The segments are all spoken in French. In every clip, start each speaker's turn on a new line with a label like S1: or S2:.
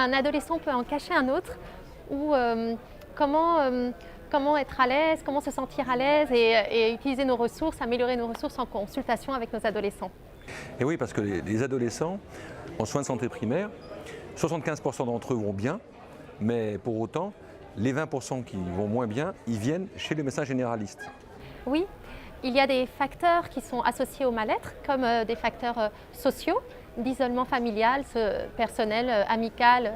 S1: un adolescent peut en cacher un autre, ou comment être à l'aise, comment se sentir à l'aise et utiliser nos ressources, améliorer nos ressources en consultation avec nos adolescents.
S2: Et oui, parce que les adolescents, en soins de santé primaire, 75% d'entre eux vont bien, mais pour autant, les 20% qui vont moins bien, ils viennent chez le médecin généraliste.
S1: Oui, il y a des facteurs qui sont associés au mal-être, comme des facteurs sociaux, d'isolement familial, personnel, amical.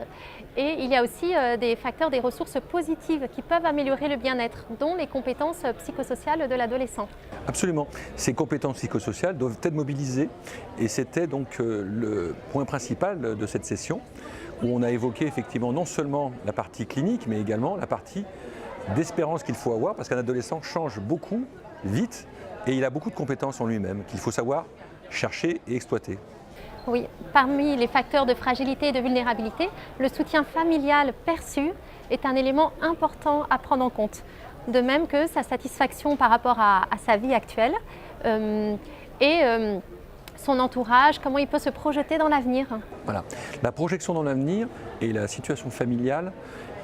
S1: Et il y a aussi des facteurs, des ressources positives qui peuvent améliorer le bien-être, dont les compétences psychosociales de l'adolescent.
S2: Absolument. Ces compétences psychosociales doivent être mobilisées et c'était donc le point principal de cette session où on a évoqué effectivement non seulement la partie clinique mais également la partie d'espérance qu'il faut avoir parce qu'un adolescent change beaucoup, vite et il a beaucoup de compétences en lui-même qu'il faut savoir chercher et exploiter.
S1: Oui, parmi les facteurs de fragilité et de vulnérabilité, le soutien familial perçu est un élément important à prendre en compte. De même que sa satisfaction par rapport à sa vie actuelle son entourage, comment il peut se projeter dans l'avenir.
S2: Voilà, la projection dans l'avenir et la situation familiale,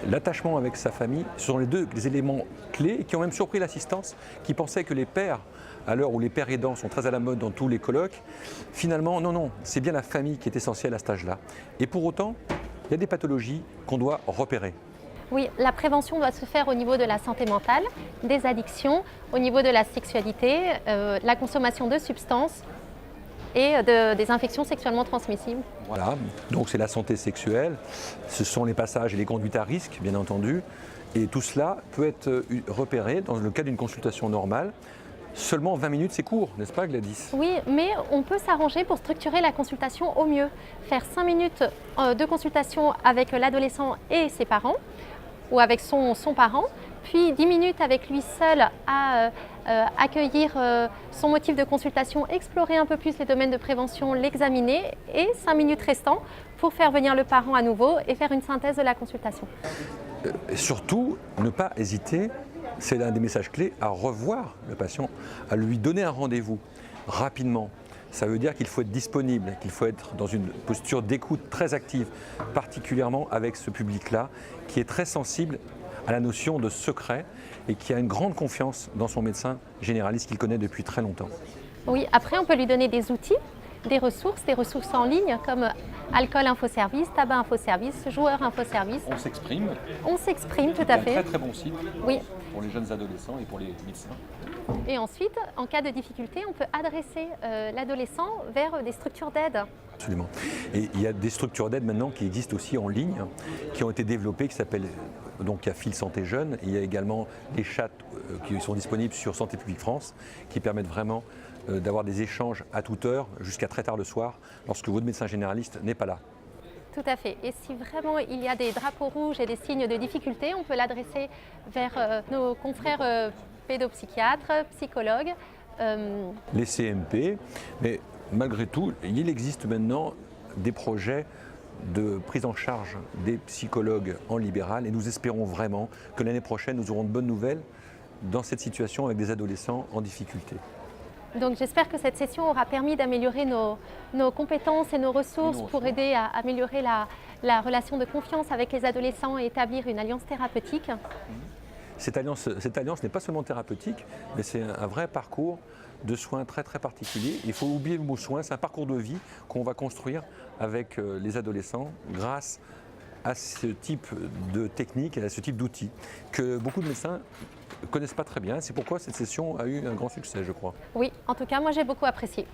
S2: l'attachement avec sa famille, ce sont les éléments clés qui ont même surpris l'assistance, qui pensait que les pères, à l'heure où les pères aidants sont très à la mode dans tous les colloques, finalement, non, c'est bien la famille qui est essentielle à cet âge-là. Et pour autant, il y a des pathologies qu'on doit repérer.
S1: Oui, la prévention doit se faire au niveau de la santé mentale, des addictions, au niveau de la sexualité, la consommation de substances et des infections sexuellement transmissibles.
S2: Voilà, donc c'est la santé sexuelle, ce sont les passages et les conduites à risque, bien entendu, et tout cela peut être repéré dans le cadre d'une consultation normale. Seulement 20 minutes, c'est court, n'est-ce pas Gladys?
S1: Oui, mais on peut s'arranger pour structurer la consultation au mieux. Faire 5 minutes de consultation avec l'adolescent et ses parents, ou avec son parent, puis 10 minutes avec lui seul à accueillir son motif de consultation, explorer un peu plus les domaines de prévention, l'examiner, et 5 minutes restant pour faire venir le parent à nouveau et faire une synthèse de la consultation.
S2: Surtout, ne pas hésiter, c'est l'un des messages clés, à revoir le patient, à lui donner un rendez-vous rapidement. Ça veut dire qu'il faut être disponible, qu'il faut être dans une posture d'écoute très active, particulièrement avec ce public-là, qui est très sensible à la notion de secret et qui a une grande confiance dans son médecin généraliste qu'il connaît depuis très longtemps.
S1: Oui, après on peut lui donner des outils, des ressources en ligne comme Alcool Infoservice, Tabac Infoservice, Joueurs Infoservice.
S2: On s'exprime.
S1: On s'exprime, tout à fait.
S2: C'est un très très bon site
S1: oui.
S2: pour les jeunes adolescents et pour les médecins.
S1: Et ensuite, en cas de difficulté, on peut adresser l'adolescent vers des structures d'aide.
S2: Absolument. Et il y a des structures d'aide maintenant qui existent aussi en ligne, qui ont été développées, qui s'appellent, donc il y a Fil Santé Jeune, et il y a également les chats qui sont disponibles sur Santé Publique France, qui permettent vraiment d'avoir des échanges à toute heure, jusqu'à très tard le soir, lorsque votre médecin généraliste n'est pas là.
S1: Tout à fait. Et si vraiment il y a des drapeaux rouges et des signes de difficulté, on peut l'adresser vers nos confrères pédopsychiatres, psychologues.
S2: Les CMP, mais malgré tout, il existe maintenant des projets de prise en charge des psychologues en libéral et nous espérons vraiment que l'année prochaine nous aurons de bonnes nouvelles dans cette situation avec des adolescents en difficulté.
S1: Donc j'espère que cette session aura permis d'améliorer nos compétences et nos ressources pour aider à améliorer la relation de confiance avec les adolescents et établir une alliance thérapeutique.
S2: Cette alliance n'est pas seulement thérapeutique, mais c'est un vrai parcours de soins très très particulier. Il faut oublier le mot soin, c'est un parcours de vie qu'on va construire avec les adolescents grâce à ce type de technique et à ce type d'outils que beaucoup de médecins ne connaissent pas très bien. C'est pourquoi cette session a eu un grand succès, je crois.
S1: Oui, en tout cas, moi j'ai beaucoup apprécié.